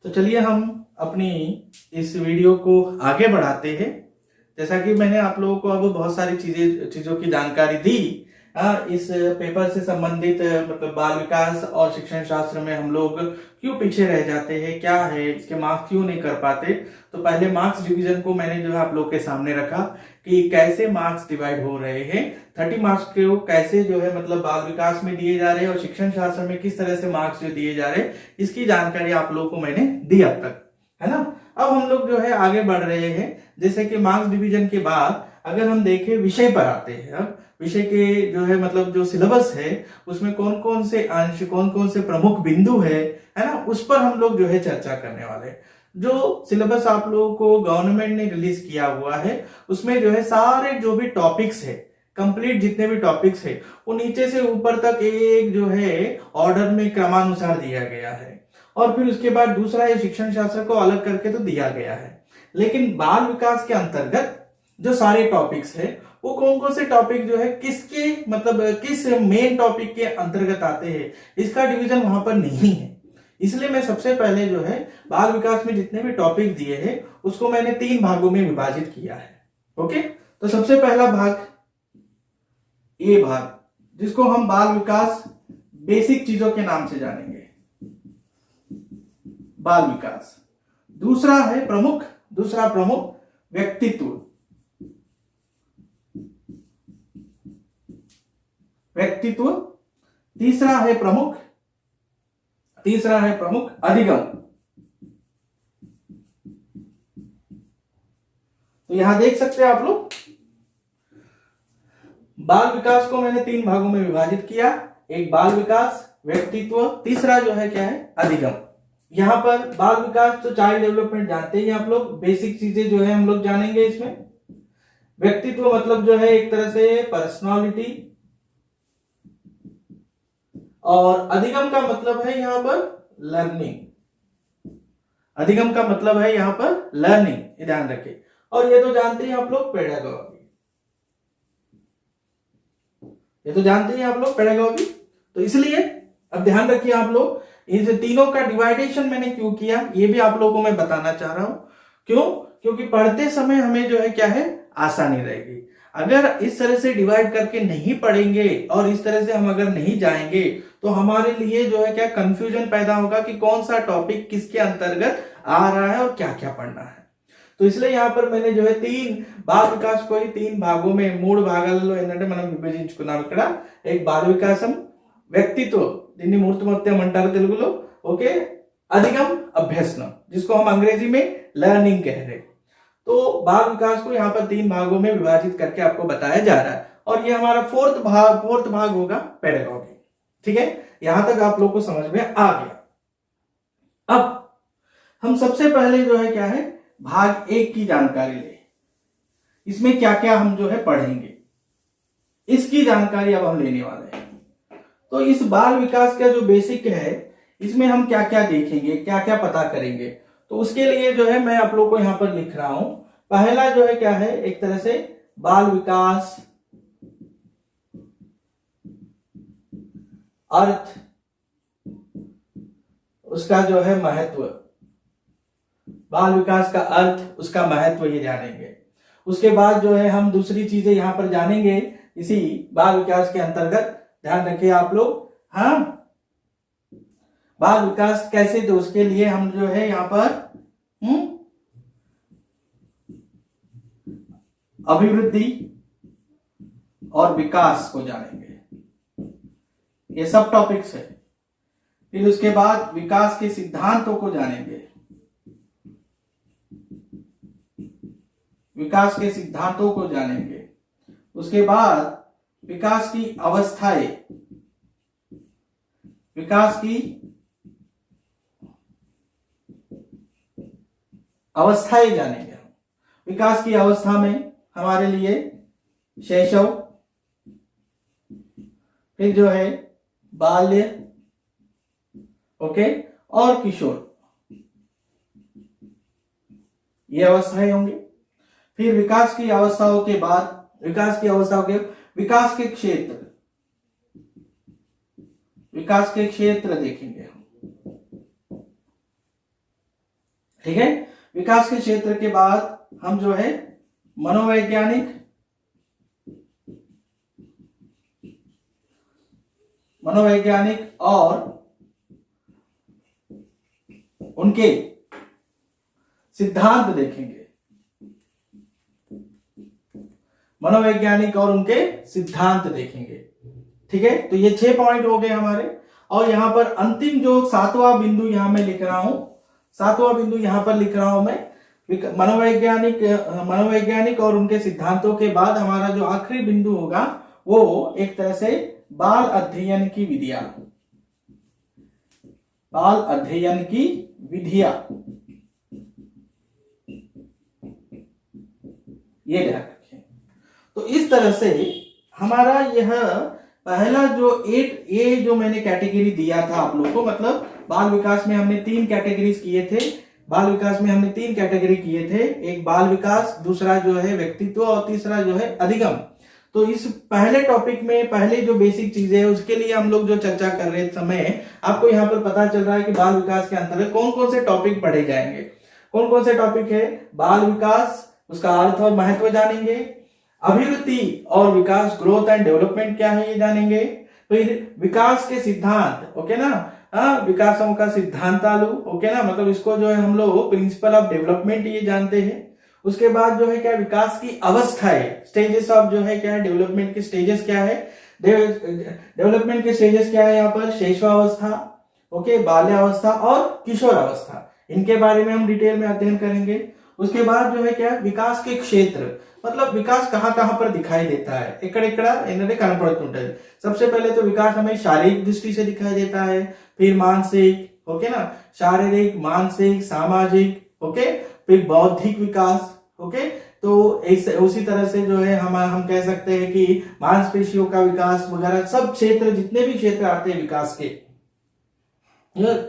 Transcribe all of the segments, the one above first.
तो चलिए हम अपनी इस वीडियो को आगे बढ़ाते हैं। जैसा कि मैंने आप लोगों को अब बहुत सारी चीजों की जानकारी दी। इस पेपर से संबंधित मतलब बाल विकास और शिक्षण शास्त्र में हम लोग क्यों पीछे रह जाते हैं, क्या है इसके मार्क्स क्यों नहीं कर पाते। तो पहले मार्क्स डिवीजन को मैंने जो है आप लोग के सामने रखा कि कैसे मार्क्स डिवाइड हो रहे हैं, 30 मार्क्स को कैसे जो है मतलब बाल विकास में दिए जा रहे हैं और शिक्षण शास्त्र में किस तरह से मार्क्स जो दिए जा रहे हैं, इसकी जानकारी आप लोगों को मैंने दी अब तक, है ना। अब हम लोग जो है आगे बढ़ रहे हैं। जैसे कि मार्क्स डिवीजन के बाद अगर हम देखें विषय पर आते हैं। अब विषय के जो है मतलब जो सिलेबस है उसमें कौन कौन से अंश, कौन कौन से प्रमुख बिंदु है ना, उस पर हम लोग जो है चर्चा करने वाले हैं। जो सिलेबस आप लोगों को गवर्नमेंट ने रिलीज किया हुआ है उसमें जो है सारे जो भी टॉपिक्स है, कंप्लीट जितने भी टॉपिक्स है वो नीचे से ऊपर तक एक जो है ऑर्डर में क्रमानुसार दिया गया है। और फिर उसके बाद दूसरा है शिक्षण शास्त्र को अलग करके तो दिया गया है, लेकिन बाल विकास के अंतर्गत जो सारे टॉपिक्स है वो कौन कौन से टॉपिक जो है किसके मतलब किस मेन टॉपिक के अंतर्गत आते हैं, इसका डिवीजन वहां पर नहीं है। इसलिए मैं सबसे पहले जो है बाल विकास में जितने भी टॉपिक दिए हैं उसको मैंने 3 भागों में विभाजित किया है। ओके, तो सबसे पहला भाग ए भाग, जिसको हम बाल विकास बेसिक चीजों के नाम से जानेंगे, बाल विकास। दूसरा है प्रमुख, दूसरा प्रमुख व्यक्तित्व, व्यक्तित्व। तीसरा है प्रमुख, तीसरा है प्रमुख अधिगम। तो यहां देख सकते हैं आप लोग बाल विकास को मैंने 3 भागों में विभाजित किया। एक बाल विकास, व्यक्तित्व, तीसरा जो है क्या है अधिगम। यहां पर बाल विकास तो चाइल्ड डेवलपमेंट जानते ही आप लोग, बेसिक चीजें जो है हम लोग जानेंगे इसमें। व्यक्तित्व मतलब जो है एक तरह से पर्सनालिटी, और अधिगम का मतलब है यहां पर लर्निंग। अधिगम का मतलब है यहां पर लर्निंग, ये ध्यान रखें। और ये तो जानते हैं आप लोग पेडागॉजी, ये तो जानते हैं आप लोग पेडागॉजी। तो इसलिए अब ध्यान रखिए आप लोग, इन तीनों का डिवाइडेशन मैंने क्यों किया ये भी आप लोगों को मैं बताना चाह रहा हूं। क्यों? क्योंकि पढ़ते समय हमें जो है क्या है आसानी रहेगी। अगर इस तरह से डिवाइड करके नहीं पढ़ेंगे और इस तरह से हम अगर नहीं जाएंगे तो हमारे लिए जो है क्या कंफ्यूजन पैदा होगा कि कौन सा टॉपिक किसके अंतर्गत आ रहा है और क्या क्या पढ़ना है। तो इसलिए यहाँ पर मैंने जो है 3 बाल विकास को ही 3 भागों में 3 భాగాలలో ఏంటంటే మనం విభజించుకున్నాం। ఇక్కడ एक బాల వికాసం, వ్యక్తిత్व దీన్ని మూర్తిమత్యం అంటారు తెలుగులో, ओके, अधिगम अभ्यसनम जिसको हम अंग्रेजी में लर्निंग कह रहे हैं। तो बाल विकास को यहाँ पर 3 भागों में विभाजित करके आपको बताया जा रहा है और ये हमारा फोर्थ भाग होगा पेडागॉजी। ठीक है, यहां तक आप लोग को समझ में आ गया। अब हम सबसे पहले जो है क्या है भाग 1 की जानकारी ले, इसमें क्या क्या हम जो है पढ़ेंगे इसकी जानकारी अब हम लेने वाले हैं। तो इस बाल विकास का जो बेसिक है इसमें हम क्या क्या देखेंगे, क्या क्या पता करेंगे। तो उसके लिए जो है मैं आप लोग को यहां पर लिख रहा हूं। पहला जो है क्या है एक तरह से बाल विकास अर्थ, उसका जो है महत्व, बाल विकास का अर्थ उसका महत्व ये जानेंगे। उसके बाद जो है हम दूसरी चीजें यहां पर जानेंगे इसी बाल विकास के अंतर्गत। ध्यान रखिए आप लोग, हाँ, बाल विकास कैसे, तो उसके लिए हम जो है यहां पर अभिवृद्धि और विकास को जानेंगे, ये सब टॉपिक्स है। फिर उसके बाद विकास के सिद्धांतों को जानेंगे, विकास के सिद्धांतों को जानेंगे। उसके बाद विकास की अवस्थाएं, विकास की अवस्थाएं जानेंगे। विकास की अवस्था में हमारे लिए शैशव, फिर जो है बाल्य, ओके, और किशोर, ये अवस्थाएं होंगी। फिर विकास की अवस्थाओं के बाद, विकास की अवस्थाओं के विकास के क्षेत्र, विकास के क्षेत्र देखेंगे हम। ठीक है। विकास के क्षेत्र के बाद हम जो है मनोवैज्ञानिक और उनके सिद्धांत देखेंगे। मनोवैज्ञानिक और उनके सिद्धांत देखेंगे। ठीक है, तो ये 6 पॉइंट हो गए हमारे। और यहां पर अंतिम जो 7वां बिंदु यहां मैं लिख रहा हूं, 7वां बिंदु यहां पर लिख रहा हूं मैं, मनोवैज्ञानिक और उनके सिद्धांतों के बाद हमारा जो आखिरी बिंदु होगा वो एक तरह से बाल अध्ययन की विधियां। बाल अध्ययन की विधियां, ये ध्यान रखें। तो इस तरह से हमारा यह पहला जो ये जो मैंने कैटेगरी दिया था आप लोगों को, मतलब बाल विकास में हमने 3 कैटेगरीज किए थे। बाल विकास में हमने 3 कैटेगरी किए थे, एक बाल विकास, दूसरा जो है व्यक्तित्व और तीसरा जो है अधिगम। तो इस पहले टॉपिक में पहले जो बेसिक चीजें है उसके लिए हम लोग जो चर्चा कर रहे समय आपको यहाँ पर पता चल रहा है कि बाल विकास के अंतर्गत कौन कौन से टॉपिक पढ़े जाएंगे। कौन कौन से टॉपिक है? बाल विकास, उसका अर्थ और महत्व जानेंगे। अभिवृद्धि और विकास, ग्रोथ एंड डेवलपमेंट क्या है ये जानेंगे। फिर विकास के सिद्धांत, ओके ना, विकासों का सिद्धांतालु, ओके ना, मतलब इसको जो है हम लोग प्रिंसिपल ऑफ डेवलपमेंट ये जानते हैं। उसके बाद जो है क्या, विकास की अवस्थाएं, स्टेजेस ऑफ जो है क्या है, डेवलपमेंट के स्टेजेस क्या है, डेवलपमेंट के स्टेजेस क्या है यहाँ पर, शैशवावस्था, ओके, बाल्यावस्था और किशोरावस्था, इनके बारे में हम डिटेल में अध्ययन करेंगे। उसके बाद जो है क्या, विकास के क्षेत्र, मतलब विकास कहाँ कहाँ पर दिखाई देता है, ఎక్కడెక్కడ ఏంటంటే కనపడుతుంటది। सबसे पहले तो विकास हमें शारीरिक दृष्टि से दिखाई देता है, फिर मानसिक, ओके ना, शारीरिक, मानसिक, सामाजिक, ओके, फिर बौद्धिक विकास, ओके। तो उसी तरह से जो है हम कह सकते हैं कि मांसपेशियों का विकास वगैरह, सब क्षेत्र, जितने भी क्षेत्र आते हैं विकास के,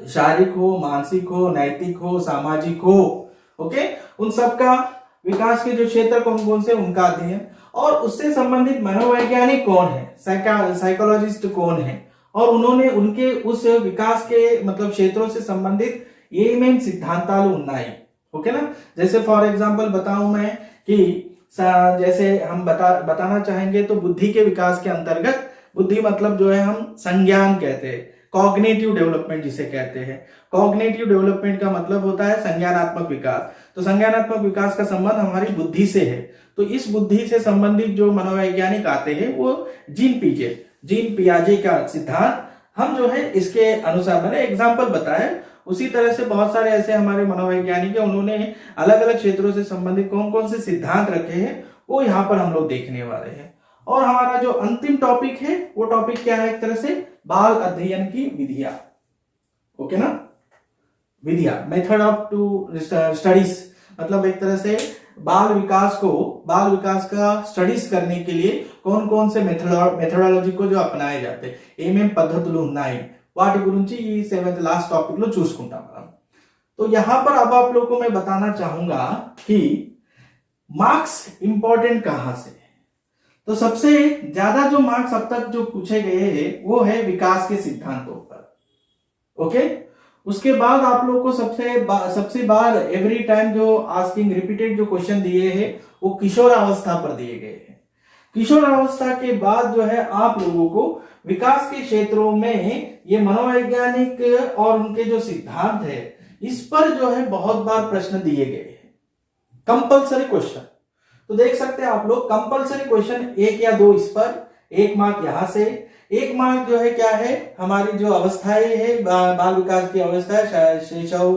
शारीरिक हो, मानसिक हो, नैतिक हो, सामाजिक हो, ओके, उन सब का विकास के जो क्षेत्र कौन कौन से, उनका अध्ययन। और उससे संबंधित मनोवैज्ञानिक कौन है, साइकोलॉजिस्ट कौन है, और उन्होंने उनके उस विकास के मतलब क्षेत्रों से संबंधित ये मेन सिद्धांतालु उन्नाई, ओके ना। जैसे फॉर एग्जांपल बताऊं मैं कि जैसे हम बताना चाहेंगे तो बुद्धि के विकास के अंतर्गत, बुद्धि मतलब जो है हम संज्ञान कहते हैं, कॉग्निटिव डेवलपमेंट जिसे कहते हैं। कॉग्निटिव डेवलपमेंट का मतलब होता है संज्ञानात्मक विकास। तो संज्ञानात्मक विकास का संबंध हमारी बुद्धि से है। तो इस बुद्धि से संबंधित जो मनोवैज्ञानिक आते हैं वो जीन पियाजे का सिद्धांत हम जो है इसके अनुसार, मैंने एग्जाम्पल बताया, उसी तरह से बहुत सारे ऐसे हमारे मनोवैज्ञानिक है, उन्होंने अलग अलग क्षेत्रों से संबंधित कौन कौन से सिद्धांत रखे हैं वो यहाँ पर हम लोग देखने वाले हैं। और हमारा जो अंतिम टॉपिक है वो टॉपिक क्या है, एक तरह से बाल अध्ययन की विधियां, ओके ना, विधियां, मेथड ऑफ टू स्टडीज, मतलब एक तरह से बाल विकास का स्टडीज करने के लिए कौन कौन से मेथोडोलॉजी को जो अपनाए जाते हैं, ఏమేం పద్ధతులు ఉన్నాయి వాటి గురించి ఈ 7th लास्ट टॉपिक లో చూసుకుంటాం మనం। तो यहां पर अब आप लोगों को मैं बताना चाहूंगा कि मार्क्स इंपॉर्टेंट कहां से। तो सबसे ज्यादा जो मार्क्स अब तक जो पूछे गए हैं वो है विकास के सिद्धांतों पर, ओके। उसके बाद आप लोगों को सबसे बार एवरी टाइम जो आस्किंग रिपीटेड जो क्वेश्चन दिए हैं वो किशोरावस्था पर दिए गए हैं। किशोरावस्था के बाद जो है आप लोगों को विकास के क्षेत्रों में ये मनोवैज्ञानिक और उनके जो सिद्धांत है इस पर जो है बहुत बार प्रश्न दिए गए हैं, कंपल्सरी क्वेश्चन। तो देख सकते हैं आप लोग, कंपल्सरी क्वेश्चन 1 या 2 इस पर, 1 मार्क यहां से, 1 मार्क जो है क्या है, हमारी जो अवस्थाएं है बाल विकास की अवस्था, शैशव,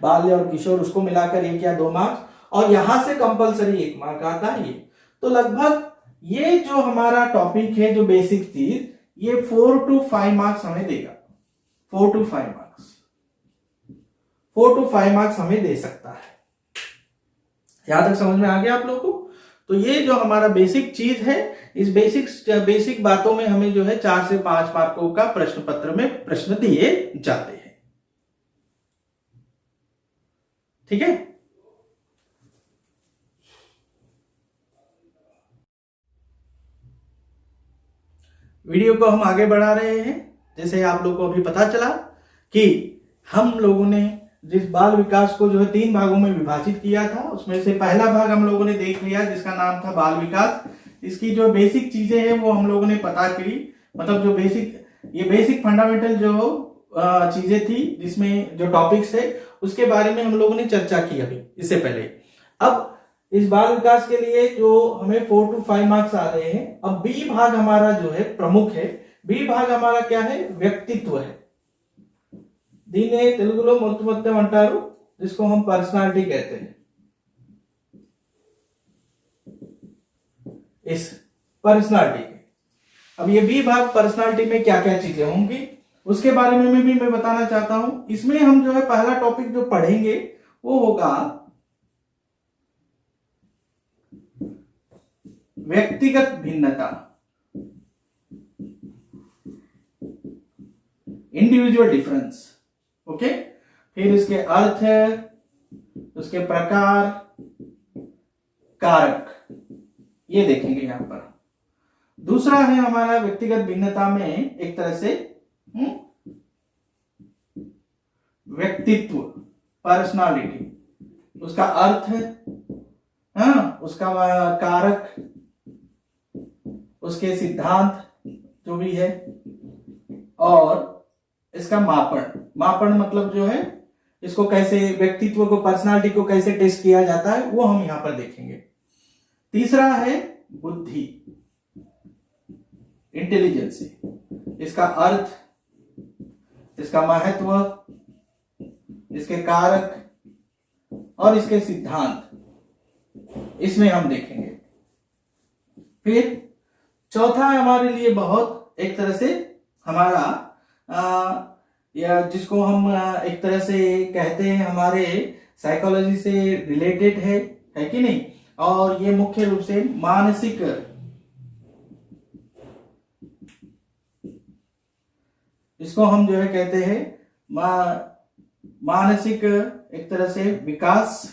बाल्य और किशोर, उसको मिलाकर 1 या 2 मार्क्स, और यहां से कंपल्सरी 1 मार्क आता है ये। तो लगभग ये जो हमारा टॉपिक है, जो बेसिक चीज, ये 4 to 5 मार्क्स हमें देगा, 4 to 5 मार्क्स, 4 to 5 मार्क्स हमें दे सकता है। यहां तक समझ में आ गया आप लोगों को। तो ये जो हमारा बेसिक चीज है, इस बेसिक बातों में हमें जो है 4 से 5 मार्कों का प्रश्न पत्र में प्रश्न दिए जाते हैं, ठीक है। वीडियो को हम आगे बढ़ा रहे हैं। जैसे आप लोगों को अभी पता चला कि हम लोगों ने जिस बाल विकास को जो है 3 भागों में विभाजित किया था, उसमें से पहला भाग हम लोगों ने देख लिया जिसका नाम था बाल विकास। इसकी जो बेसिक चीजें हैं वो हम लोगों ने पता करी, मतलब जो बेसिक फंडामेंटल जो चीजें थी, जिसमें जो टॉपिक्स है उसके बारे में हम लोगों ने चर्चा की अभी इससे पहले। अब इस बाल विकास के लिए जो हमें 4 to 5 मार्क्स आ रहे हैं। अब बी भाग हमारा जो है प्रमुख है। बी भाग हमारा क्या है? व्यक्तित्व है। దీన్నే తెలుగులో మొత్తం అంటారు, जिसको हम पर्सनालिटी कहते हैं। इस पर्सनालिटी के, अब ये बी भाग पर्सनालिटी में क्या क्या चीजें होंगी उसके बारे में भी मैं बताना चाहता हूं। इसमें हम जो है पहला टॉपिक जो पढ़ेंगे वो होगा व्यक्तिगत भिन्नता, इंडिविजुअल डिफरेंस। ओके, फिर इसके अर्थ है, उसके प्रकार, कारक, ये देखेंगे यहां पर। दूसरा है हमारा व्यक्तिगत भिन्नता में एक तरह से व्यक्तित्व, पर्सनालिटी, उसका अर्थ है, उसका कारक, उसके सिद्धांत जो भी है, और इसका मापन मतलब जो है इसको कैसे, व्यक्तित्व को, पर्सनालिटी को कैसे टेस्ट किया जाता है वो हम यहां पर देखेंगे। तीसरा है बुद्धि, इंटेलिजेंसी, इसका अर्थ, इसका महत्व, इसके कारक और इसके सिद्धांत, इसमें हम देखेंगे। फिर चौथा हमारे लिए बहुत एक तरह से हमारा या जिसको हम एक तरह से कहते हैं हमारे साइकोलॉजी से रिलेटेड है कि नहीं, और ये मुख्य रूप से मानसिक, इसको हम जो है कहते हैं मानसिक एक तरह से विकास।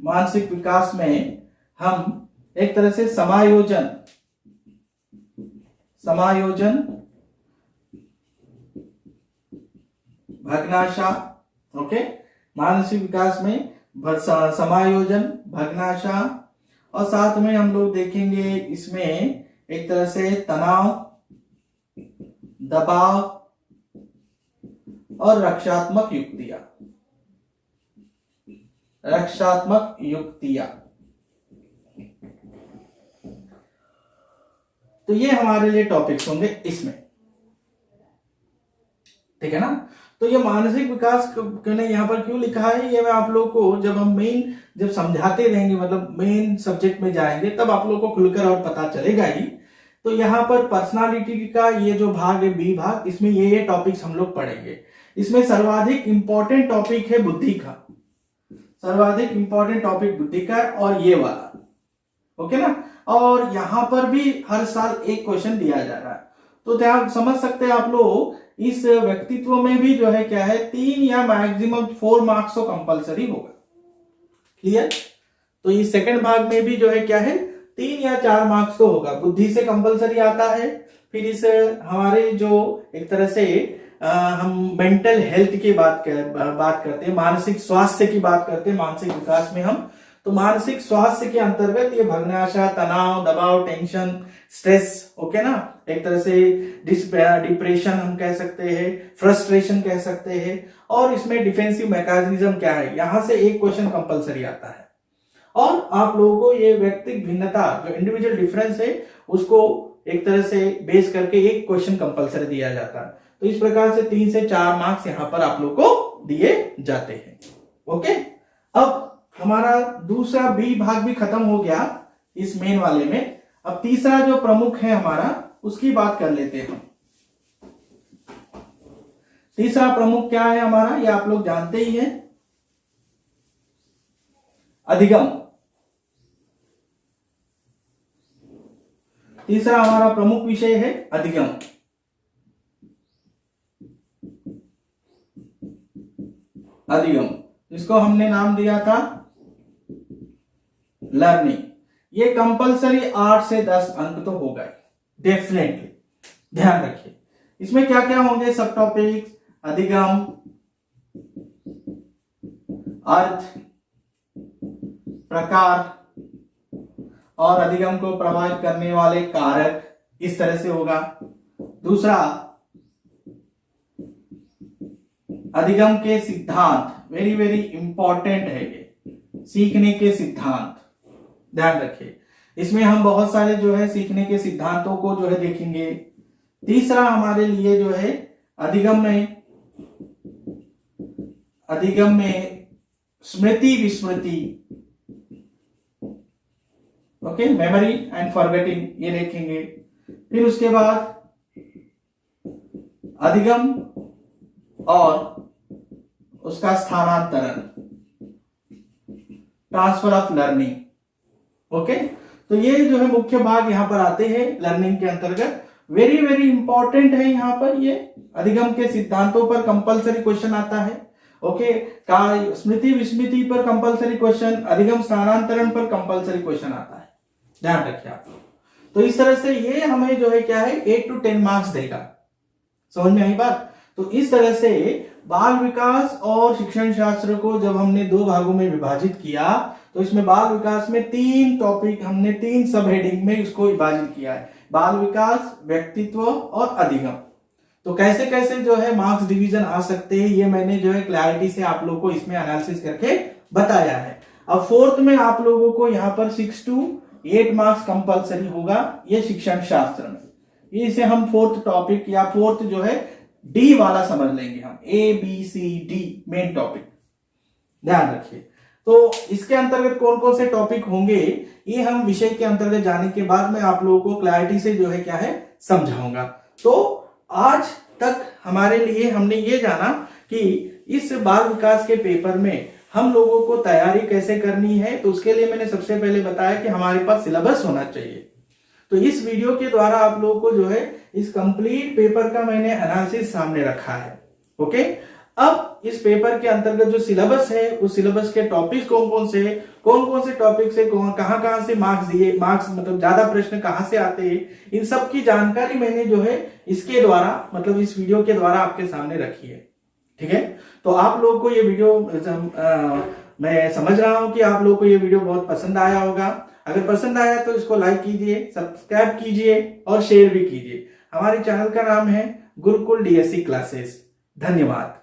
मानसिक विकास में हम एक तरह से समायोजन, भग्नाशा, ओके, मानसिक विकास में समायोजन, भग्नाशा, और साथ में हम लोग देखेंगे इसमें एक तरह से तनाव, दबाव और रक्षात्मक युक्तियां। तो ये हमारे लिए टॉपिक्स होंगे इसमें, ठीक है ना। तो ये मानसिक विकास ने यहाँ पर क्यों लिखा है, ये मैं आप लोग को जब हम जब समझाते रहेंगे, मतलब मेन सब्जेक्ट में जाएंगे, तब आप लोग को खुलकर और पता चलेगा ही। तो यहाँ पर पर्सनालिटी का ये जो भाग है, बी भाग, इसमें ये टॉपिक्स हम लोग पढ़ेंगे। इसमें सर्वाधिक इंपॉर्टेंट टॉपिक है बुद्धि का, सर्वाधिक इंपॉर्टेंट टॉपिक बुद्धि का, और ये वाला, ओके ना। और यहां पर भी हर साल एक क्वेश्चन दिया जा रहा है, तो ध्यान समझ सकते हैं आप लोग। इस व्यक्तित्व में भी जो है क्या है, 3 या मैक्सिमम 4 मार्क्स तो कंपलसरी होगा, क्लियर। तो इस सेकंड भाग में भी जो है क्या है, 3 या 4 मार्क्स तो होगा। बुद्धि से कंपलसरी आता है। फिर इस हमारे जो एक तरह से हम मेंटल हेल्थ की बात करते हैं, मानसिक स्वास्थ्य की बात करते हैं, मानसिक विकास में हम, तो मानसिक स्वास्थ्य के अंतर्गत ये भग्नाशा, तनाव, दबाव, टेंशन, स्ट्रेस, ओके ना, एक तरह से डिप्रेशन हम कह सकते हैं, फ्रस्ट्रेशन कह सकते हैं, और इसमें डिफेंसिव मैकेनिज्म क्या है, यहां से एक क्वेश्चन कंपलसरी आता है। और आप लोगों को ये व्यक्तिगत भिन्नता, जो इंडिविजुअल डिफरेंस है, उसको एक तरह से बेस करके एक क्वेश्चन कंपलसरी दिया जाता है। तो इस प्रकार से 3 से 4 मार्क्स यहां पर आप लोग को दिए जाते हैं, ओके। अब हमारा दूसरा बी भाग भी खत्म हो गया इस मेन वाले में। अब तीसरा जो प्रमुख है हमारा, उसकी बात कर लेते हैं हम। तीसरा प्रमुख क्या है हमारा, ये आप लोग जानते ही हैं, अधिगम। तीसरा हमारा प्रमुख विषय है अधिगम। इसको हमने नाम दिया था लर्निंग। ये कंपलसरी 8 से 10 अंक तो होगा डेफिनेटली, ध्यान रखिए। इसमें क्या क्या होंगे सब टॉपिक्स, अधिगम, अर्थ, प्रकार और अधिगम को प्रभावित करने वाले कारक, इस तरह से होगा। दूसरा, अधिगम के सिद्धांत, वेरी वेरी इंपॉर्टेंट है ये, सीखने के सिद्धांत, ध्यान रखिए। इसमें हम बहुत सारे जो है सीखने के सिद्धांतों को जो है देखेंगे। तीसरा हमारे लिए जो है अधिगम में स्मृति विस्मृति, ओके, मेमोरी एंड फॉरगेटिंग, ये देखेंगे। फिर उसके बाद अधिगम और उसका स्थानांतरण, ट्रांसफर ऑफ लर्निंग, ओके। तो ये जो है मुख्य भाग यहां पर आते हैं लर्निंग के अंतर्गत। वेरी वेरी इंपॉर्टेंट है यहां पर ये। अधिगम के सिद्धांतों पर कंपलसरी क्वेश्चन आता है, ओके। स्मृति विस्मृति पर कंपलसरी क्वेश्चन, अधिगम स्थानांतरण पर कंपलसरी क्वेश्चन आता है, ध्यान रखिए आप। तो इस तरह से ये हमें जो है क्या है 8 to 10 मार्क्स देगा। समझ में आई बात? तो इस तरह से बाल विकास और शिक्षण शास्त्र को जब हमने 2 भागों में विभाजित किया, तो इसमें बाल विकास में 3 टॉपिक हमने 3 सब हेडिंग में इसको विभाजित किया है, बाल विकास, व्यक्तित्व और अधिगम। तो कैसे कैसे जो है मार्क्स डिवीजन आ सकते हैं, ये मैंने जो है क्लैरिटी से आप लोगों को इसमें एनालिसिस करके बताया है। अब 4th में आप लोगों को यहाँ पर 6 to 8 मार्क्स कंपलसरी होगा ये शिक्षण शास्त्र में। इसे हम 4th टॉपिक या 4th जो है डी वाला समझ लेंगे हम, ABCD मेन टॉपिक, ध्यान रखिए। तो इसके अंतर्गत कौन कौन से टॉपिक होंगे ये हम विषय के अंतर्गत जाने के बाद मैं आप लोगों को क्लैरिटी से जो है क्या है समझाऊंगा। तो आज तक हमारे लिए हमने ये जाना कि इस बाल विकास के पेपर में हम लोगों को तैयारी कैसे करनी है। तो उसके लिए मैंने सबसे पहले बताया कि हमारे पास सिलेबस होना चाहिए। तो इस वीडियो के द्वारा आप लोगों को जो है इस कंप्लीट पेपर का मैंने एनालिसिस सामने रखा है, ओके। अब इस पेपर के अंतर्गत जो सिलेबस है उस सिलेबस के टॉपिक्स कौन कौन से टॉपिक से कहां से मार्क्स मतलब ज्यादा प्रश्न कहां से आते हैं, इन सब की जानकारी मैंने जो है इसके द्वारा मतलब इस वीडियो के द्वारा आपके सामने रखी है, ठीक है। तो आप लोगों को ये वीडियो मैं समझ रहा हूं कि आप लोगों को ये वीडियो बहुत पसंद आया होगा। अगर पसंद आया तो इसको लाइक कीजिए, सब्सक्राइब कीजिए और शेयर भी कीजिए। हमारे चैनल का नाम है गुरुकुल DSC क्लासेस। धन्यवाद।